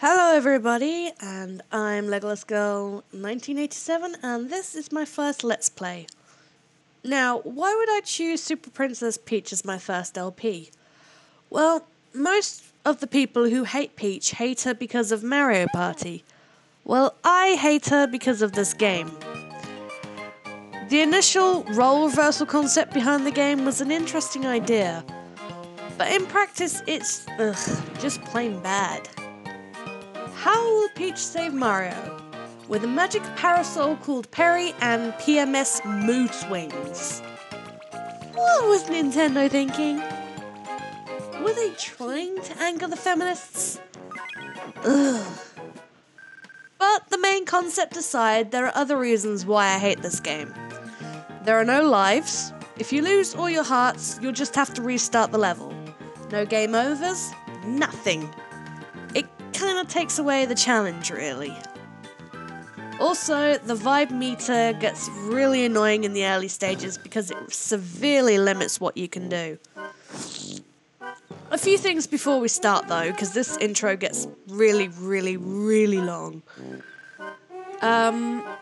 Hello everybody, and I'm Legolas Girl 1987, and this is my first Let's Play. Now, why would I choose Super Princess Peach as my first LP? Well, most of the people who hate Peach hate her because of Mario Party. Well, I hate her because of this game. The initial role reversal concept behind the game was an interesting idea, but in practice it's, just plain bad. How will Peach save Mario? With a magic parasol called Perry and PMS Mood Swings. What was Nintendo thinking? Were they trying to anger the feminists? Ugh. But the main concept aside, there are other reasons why I hate this game. There are no lives. If you lose all your hearts, you'll just have to restart the level. No game overs, nothing. It kind of takes away the challenge, really. Also, the vibe meter gets really annoying in the early stages because it severely limits what you can do. A few things before we start though, because this intro gets really long. I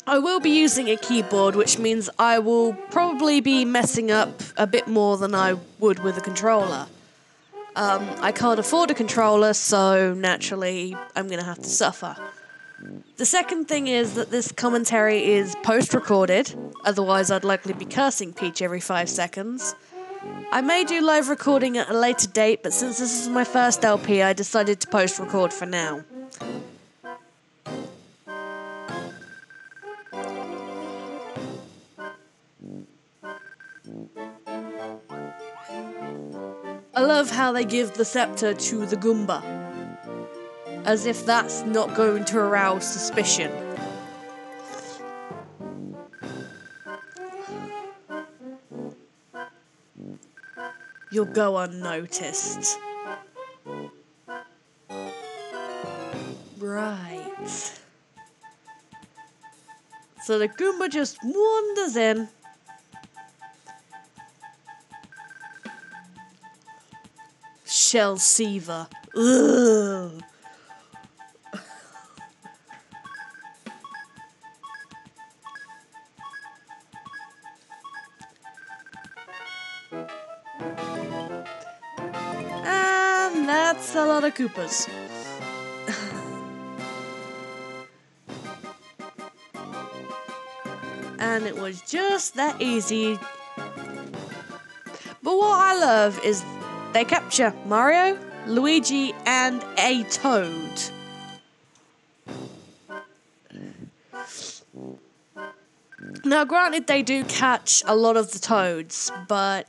will be using a keyboard, which means I will probably be messing up a bit more than I would with a controller. I can't afford a controller, so naturally I'm going to have to suffer. The second thing is that this commentary is post-recorded, otherwise I'd likely be cursing Peach every 5 seconds. I may do live recording at a later date, but since this is my first LP, I decided to post-record for now. I love how they give the scepter to the Goomba, as if that's not going to arouse suspicion. You'll go unnoticed. Right. So the Goomba just wanders in. Shell Seaver. Ugh. And that's a lot of Koopas. And it was just that easy. But what I love is they capture Mario, Luigi, and a Toad. Now, granted, they do catch a lot of the Toads, but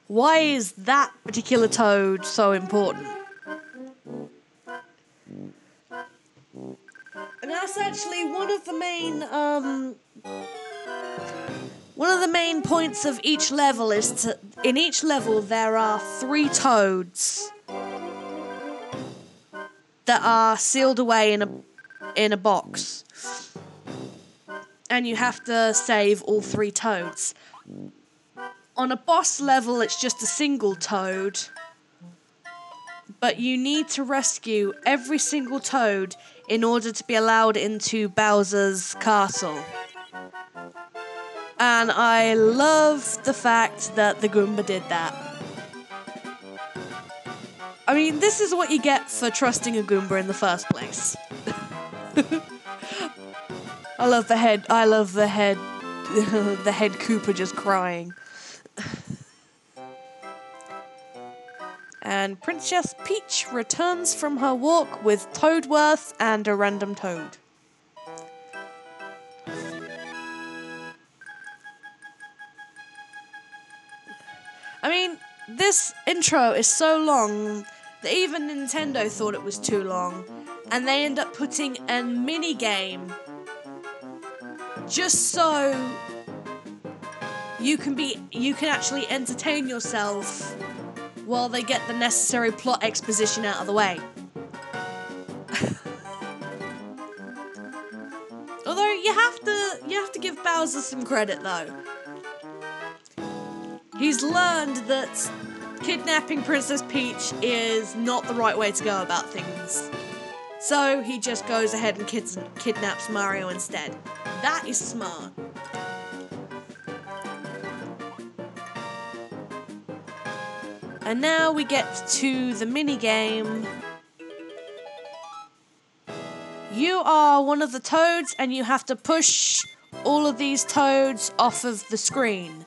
why is that particular Toad so important? And that's actually one of the main points of each level is to, in each level there are 3 Toads that are sealed away in a box. And you have to save all 3 Toads. On a boss level, it's just a single Toad, but you need to rescue every single Toad in order to be allowed into Bowser's castle. And I love the fact that the Goomba did that. I mean, this is what you get for trusting a Goomba in the first place. I love the head the head Koopa just crying. And Princess Peach returns from her walk with Toadworth and a random Toad. I mean, this intro is so long that even Nintendo thought it was too long, and they end up putting a mini game just so you can actually entertain yourself while they get the necessary plot exposition out of the way. Although you have to give Bowser some credit though. He's learned that kidnapping Princess Peach is not the right way to go about things. So he just goes ahead and kidnaps Mario instead. That is smart. And now we get to the mini game. You are one of the toads and you have to push all of these toads off of the screen.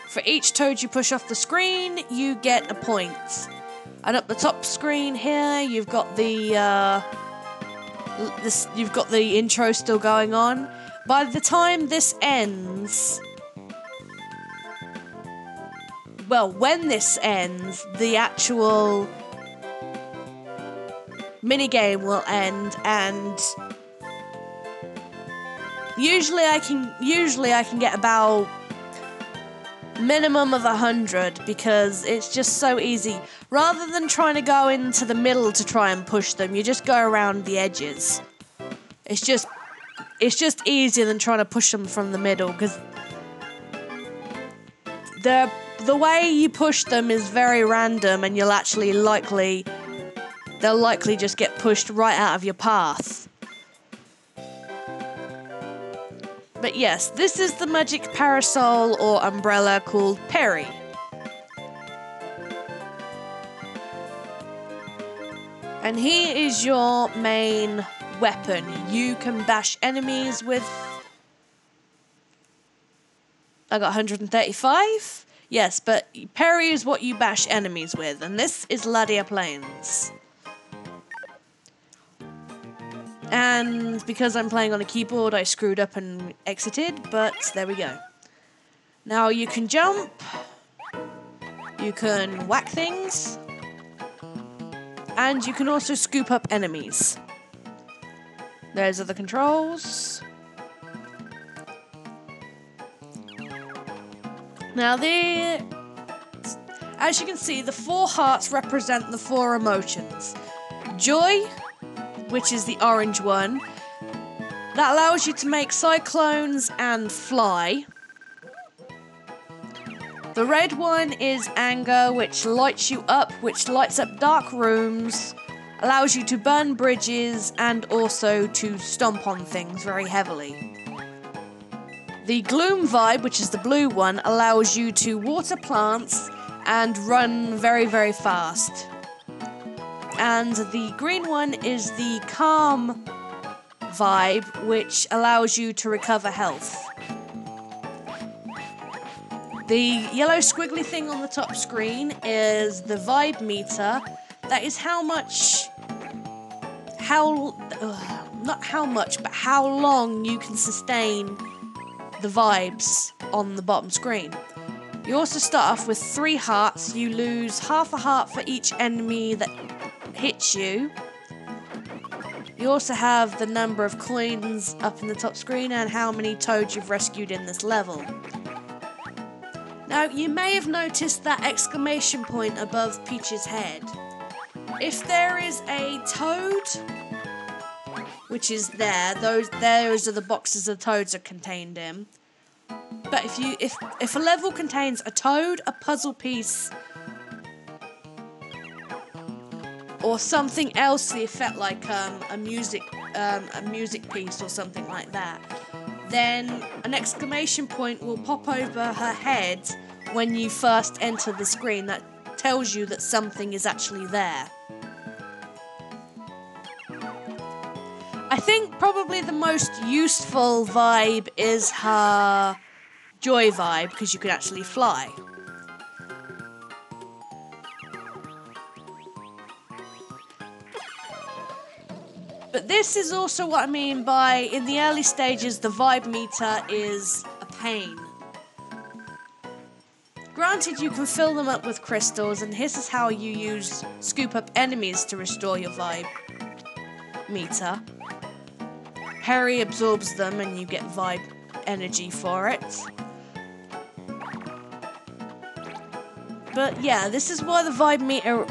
For each toad you push off the screen, you get a point. And up the top screen here, you've got the intro still going on. By the time this ends, well, when this ends, the actual minigame will end, and usually I can get about minimum of 100 because it's just so easy. Rather than trying to go into the middle to try and push them, you just go around the edges. It's just easier than trying to push them from the middle, because the way you push them is very random, and they'll likely just get pushed right out of your path. But yes, this is the magic parasol or umbrella called Perry. And he is your main weapon. You can bash enemies with... I got 135? Yes, but Perry is what you bash enemies with, and this is Ladia Plains. And because I'm playing on a keyboard, I screwed up and exited, but there we go. Now you can jump, you can whack things, and you can also scoop up enemies. There's other controls. Now as you can see, the 4 hearts represent the 4 emotions. Joy, which is the orange one, that allows you to make cyclones and fly. The red one is anger, which lights you up, which lights up dark rooms, allows you to burn bridges, and also to stomp on things very heavily. The gloom vibe, which is the blue one, allows you to water plants and run very, very fast. And the green one is the calm vibe, which allows you to recover health. The yellow squiggly thing on the top screen is the vibe meter. That is not how much, but how long you can sustain the vibes on the bottom screen. You also start off with 3 hearts. You lose half a heart for each enemy that hits you. You also have the number of coins up in the top screen and how many toads you've rescued in this level. Now, you may have noticed that exclamation point above Peach's head. If there is a toad, which is there, those are the boxes the toads are contained in. But if a level contains a toad, a puzzle piece, or something else to the effect like a music piece or something like that, then an exclamation point will pop over her head when you first enter the screen. That tells you that something is actually there. I think probably the most useful vibe is her joy vibe, because you can actually fly. But this is also what I mean by, in the early stages, the vibe meter is a pain. Granted, you can fill them up with crystals, and this is how you scoop up enemies to restore your vibe meter. Perry absorbs them and you get vibe energy for it. But yeah, this is why the vibe meter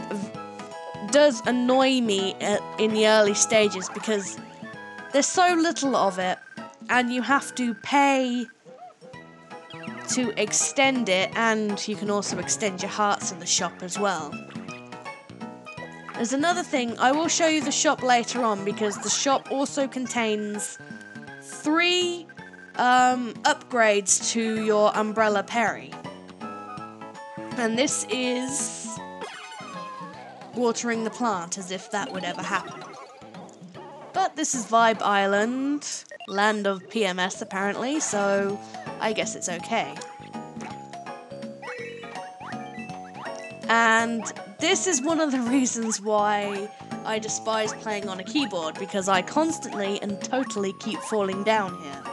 does annoy me in the early stages, because there's so little of it and you have to pay to extend it, and you can also extend your hearts in the shop as well. There's another thing, I will show you the shop later on, because the shop also contains 3 upgrades to your umbrella Perry. And this is watering the plant, as if that would ever happen. But this is Vibe Island, land of PMS apparently, so I guess it's okay. And this is one of the reasons why I despise playing on a keyboard, because I constantly and totally keep falling down here.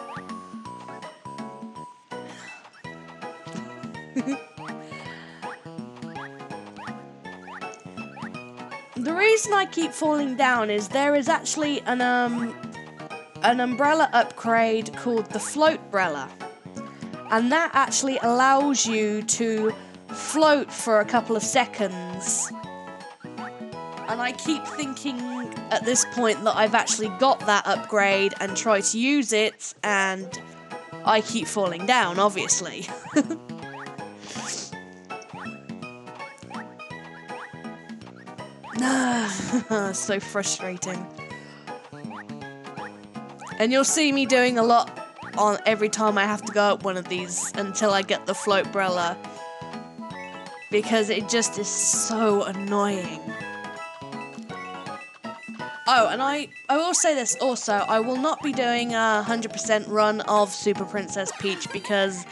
The reason I keep falling down is there is actually an umbrella upgrade called the Floatbrella, and that actually allows you to float for a couple of seconds. And I keep thinking at this point that I've actually got that upgrade and try to use it, and I keep falling down, obviously. So frustrating. And you'll see me doing a lot on every time I have to go up one of these until I get the Floatbrella, because it just is so annoying. Oh, and I will say this also, I will not be doing a 100% run of Super Princess Peach, because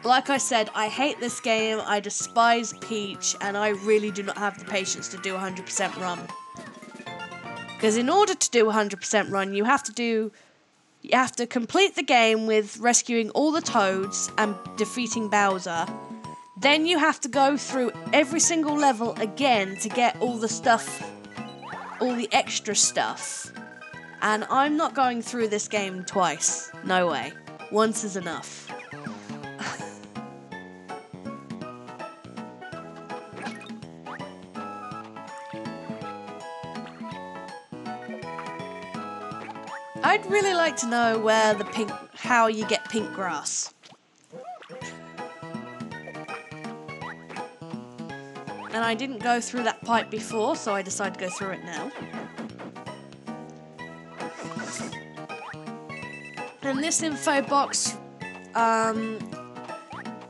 like I said, I hate this game, I despise Peach, and I really do not have the patience to do a 100% run. Because in order to do a 100% run, you have to complete the game with rescuing all the Toads and defeating Bowser. Then you have to go through every single level again to get all the stuff, all the extra stuff. And I'm not going through this game twice. No way. Once is enough. I'd really like to know how you get pink grass. And I didn't go through that pipe before, so I decided to go through it now. And this info box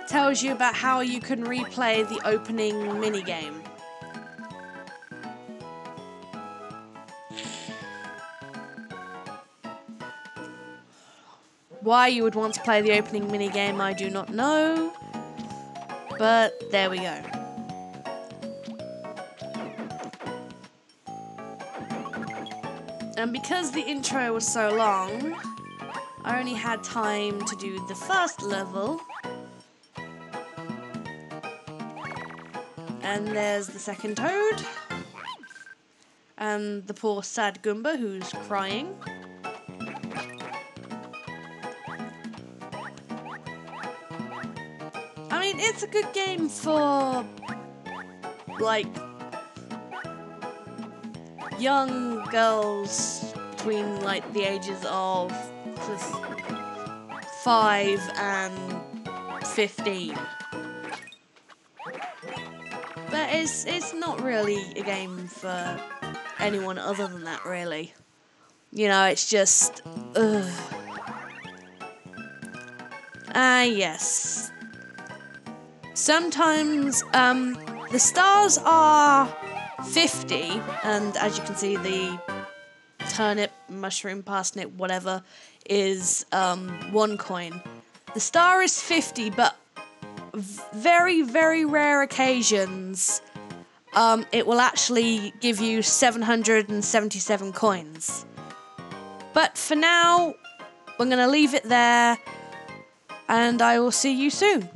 tells you about how you can replay the opening minigame. Why you would want to play the opening minigame, I do not know. But there we go. And because the intro was so long, I only had time to do the first level. And there's the second Toad. And the poor sad Goomba who's crying. I mean, it's a good game for, like, young girls between, like, the ages of 5 and 15. But it's not really a game for anyone other than that, really. You know, it's just, ugh. Yes. Sometimes, the stars are 50, and as you can see, the turnip, mushroom, parsnip, whatever, is 1 coin. The star is 50, but very, very rare occasions, it will actually give you 777 coins. But for now, we're going to leave it there, and I will see you soon.